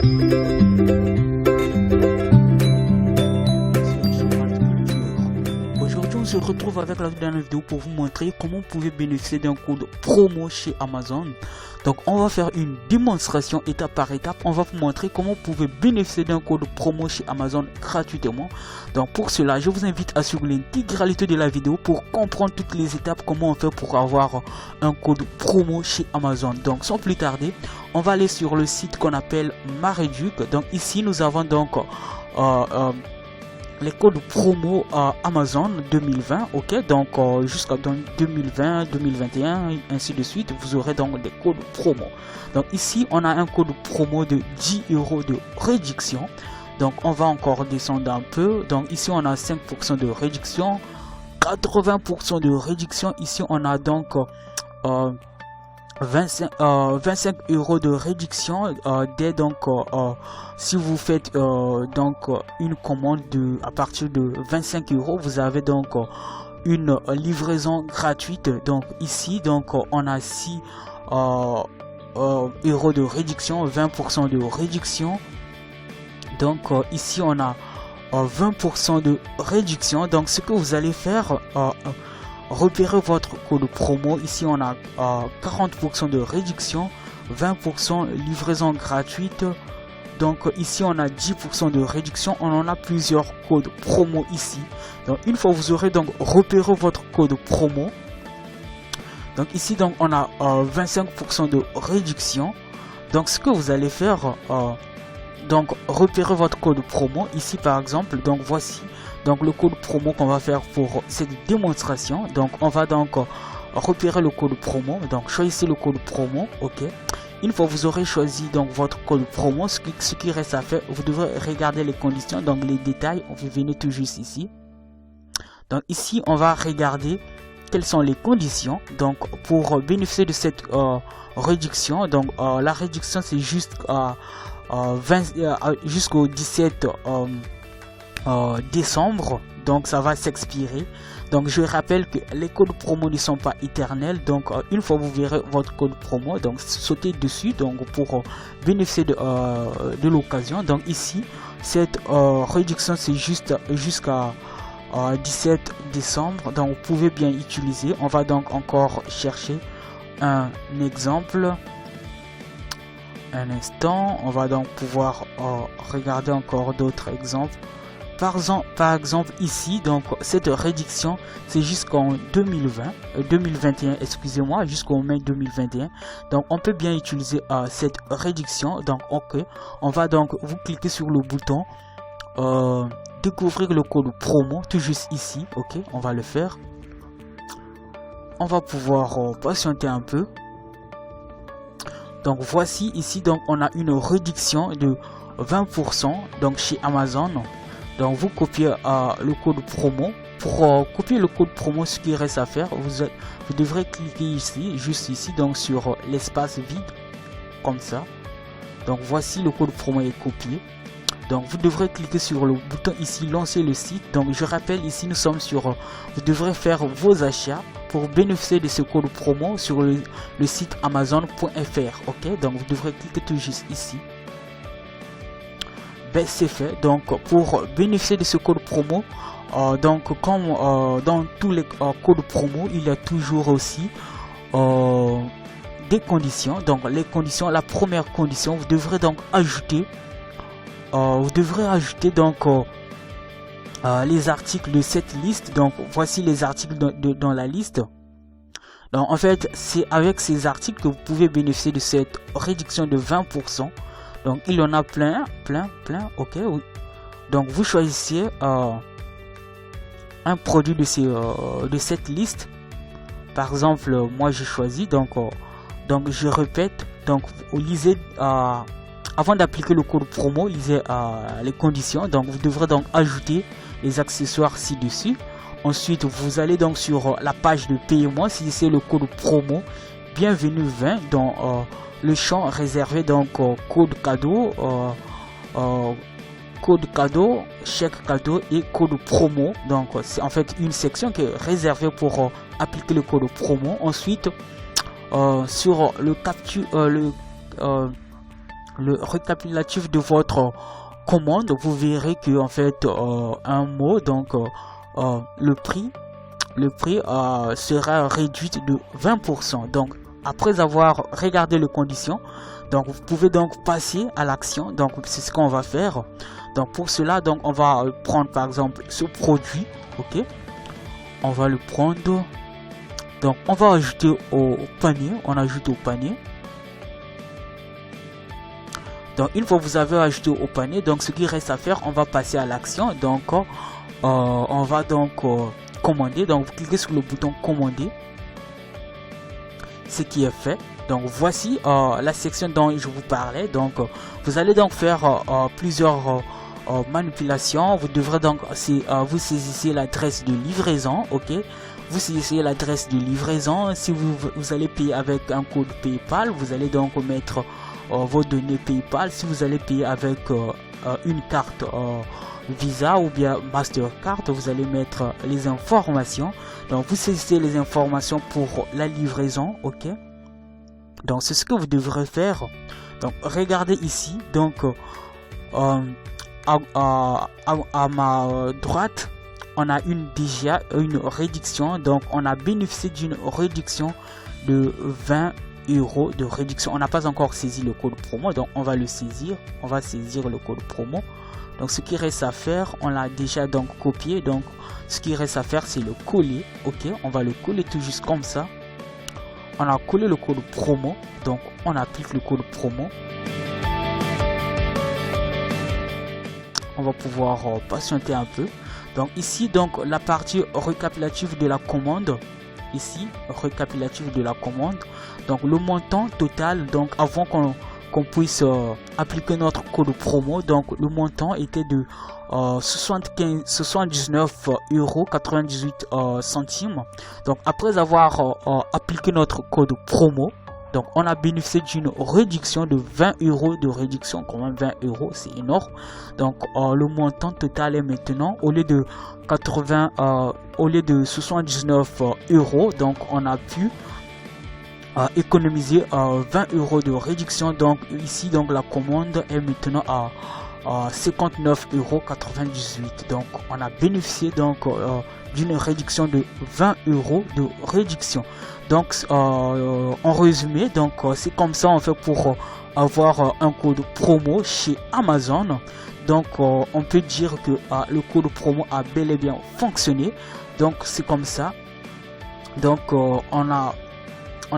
Aujourd'hui, on se retrouve avec la dernière vidéo pour vous montrer comment vous pouvez bénéficier d'un code promo chez Amazon. Donc, on va faire une démonstration étape par étape. On va vous montrer comment vous pouvez bénéficier d'un code promo chez Amazon gratuitement. Donc, pour cela, je vous invite à suivre l'intégralité de la vidéo pour comprendre toutes les étapes, comment on fait pour avoir un code promo chez Amazon. Donc, sans plus tarder, on va aller sur le site qu'on appelle Mareduc. Donc, ici, nous avons donc les codes promo Amazon 2020, ok, donc jusqu'à 2020, 2021 et ainsi de suite, vous aurez donc des codes promo. Donc ici on a un code promo de 10 € de réduction. Donc on va encore descendre un peu. Donc ici on a 5% de réduction, 80% de réduction. Ici on a donc 25 € de réduction dès donc si vous faites donc une commande de à partir de 25 €, vous avez donc une livraison gratuite. Donc ici donc on a 6 € de réduction, 20% de réduction. Donc ici on a 20% de réduction. Donc ce que vous allez faire, repérez votre code promo. Ici on a 40% de réduction, 20% livraison gratuite. Donc ici on a 10% de réduction. On en a plusieurs codes promo ici. Donc une fois vous aurez donc repéré votre code promo, donc ici donc on a 25% de réduction. Donc ce que vous allez faire, donc repérez votre code promo ici par exemple. Donc voici donc le code promo qu'on va faire pour cette démonstration. Donc on va donc repérer le code promo. Donc choisissez le code promo, ok. Une fois vous aurez choisi donc votre code promo, ce qui reste à faire, vous devrez regarder les conditions, donc les détails. Vous venez tout juste ici. Donc ici on va regarder quelles sont les conditions. Donc pour bénéficier de cette réduction, donc la réduction c'est juste jusqu'au 17 décembre, donc ça va s'expirer. Donc je rappelle que les codes promo ne sont pas éternels. Donc une fois vous verrez votre code promo, donc sautez dessus donc pour bénéficier de l'occasion. Donc ici cette réduction c'est juste jusqu'à 17 décembre, donc vous pouvez bien utiliser. On va donc encore chercher un exemple. Un instant, on va donc pouvoir regarder encore d'autres exemples. Par exemple ici, donc cette réduction c'est jusqu'en 2021, excusez-moi, jusqu'au mai 2021. Donc on peut bien utiliser cette réduction. Donc ok, on va donc vous cliquez sur le bouton découvrir le code promo tout juste ici, ok, on va le faire. On va pouvoir patienter un peu. Donc voici ici donc on a une réduction de 20% donc chez Amazon. Donc vous copiez le code promo. Pour copier le code promo, ce qui reste à faire, vous devrez cliquer ici, juste ici, donc sur l'espace vide comme ça. Donc voici le code promo est copié. Donc vous devrez cliquer sur le bouton ici lancer le site. Donc je rappelle ici nous sommes sur vous devrez faire vos achats pour bénéficier de ce code promo sur le site amazon.fr, ok. Donc vous devrez cliquer tout juste ici. Ben c'est fait. Donc pour bénéficier de ce code promo, donc comme dans tous les codes promo, il y a toujours aussi des conditions. Donc les conditions, la première condition, vous devrez donc ajouter donc les articles de cette liste. Donc voici les articles dans la liste. Donc en fait c'est avec ces articles que vous pouvez bénéficier de cette réduction de 20%. Donc il y en a plein, ok. Donc vous choisissez un produit de cette liste. Par exemple moi j'ai choisi donc je répète, donc vous lisez avant d'appliquer le code promo, lisez les conditions. Donc vous devrez donc ajouter les accessoires ci-dessus. Ensuite vous allez donc sur la page de paiement, si c'est le code promo bienvenue 20 dans le champ réservé donc code cadeau, chèque cadeau et code promo. Donc c'est en fait une section qui est réservée pour appliquer le code promo. Ensuite sur le le récapitulatif de votre commande, vous verrez que en fait un mot, donc le prix sera réduit de 20%. Donc après avoir regardé les conditions, donc vous pouvez donc passer à l'action. Donc c'est ce qu'on va faire. Donc pour cela, donc on va prendre par exemple ce produit. Ok, on va le prendre. Donc on va ajouter au panier. On ajoute au panier. Donc une fois que vous avez ajouté au panier, donc ce qui reste à faire, on va passer à l'action. Donc on va donc commander. Donc vous cliquez sur le bouton commander, ce qui est fait. Donc voici la section dont je vous parlais. Donc vous allez donc faire plusieurs manipulations. Vous devrez donc vous saisissez l'adresse de livraison. Ok, vous saisissez l'adresse de livraison. Si vous allez payer avec un code PayPal, vous allez donc mettre vos données PayPal. Si vous allez payer avec une carte Visa ou bien Mastercard, vous allez mettre les informations. Donc vous saisissez les informations pour la livraison. Ok, donc c'est ce que vous devrez faire. Donc regardez ici. Donc à ma droite, on a déjà une réduction. Donc on a bénéficié d'une réduction de 20 € de réduction. On n'a pas encore saisi le code promo, donc on va le saisir. On va saisir le code promo. Donc ce qui reste à faire, on l'a déjà donc copié. Donc ce qui reste à faire, c'est le coller. Ok, on va le coller tout juste comme ça. On a collé le code promo. Donc on applique le code promo. On va pouvoir patienter un peu. Donc ici, donc la partie récapitulative de la commande. Ici, récapitulatif de la commande. Donc le montant total, donc avant qu'on puisse appliquer notre code promo, donc le montant était de 79,98 €. Donc après avoir appliqué notre code promo, donc on a bénéficié d'une réduction de 20 € de réduction. Quand même 20 €, c'est énorme. Donc le montant total est maintenant, au lieu de 79 €, donc on a pu économiser 20 € de réduction. Donc ici, donc la commande est maintenant à 59,98 €. Donc on a bénéficié donc d'une réduction de 20 € de réduction. Donc en résumé, donc c'est comme ça on fait pour avoir un code promo chez Amazon. Donc on peut dire que le code promo a bel et bien fonctionné. Donc c'est comme ça. Donc on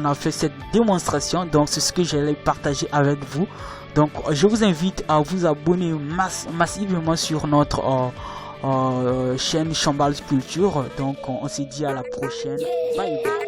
a fait cette démonstration. Donc c'est ce que j'allais partager avec vous. Donc je vous invite à vous abonner massivement sur notre chaîne Chambals Culture. Donc on se dit à la prochaine. Bye bye.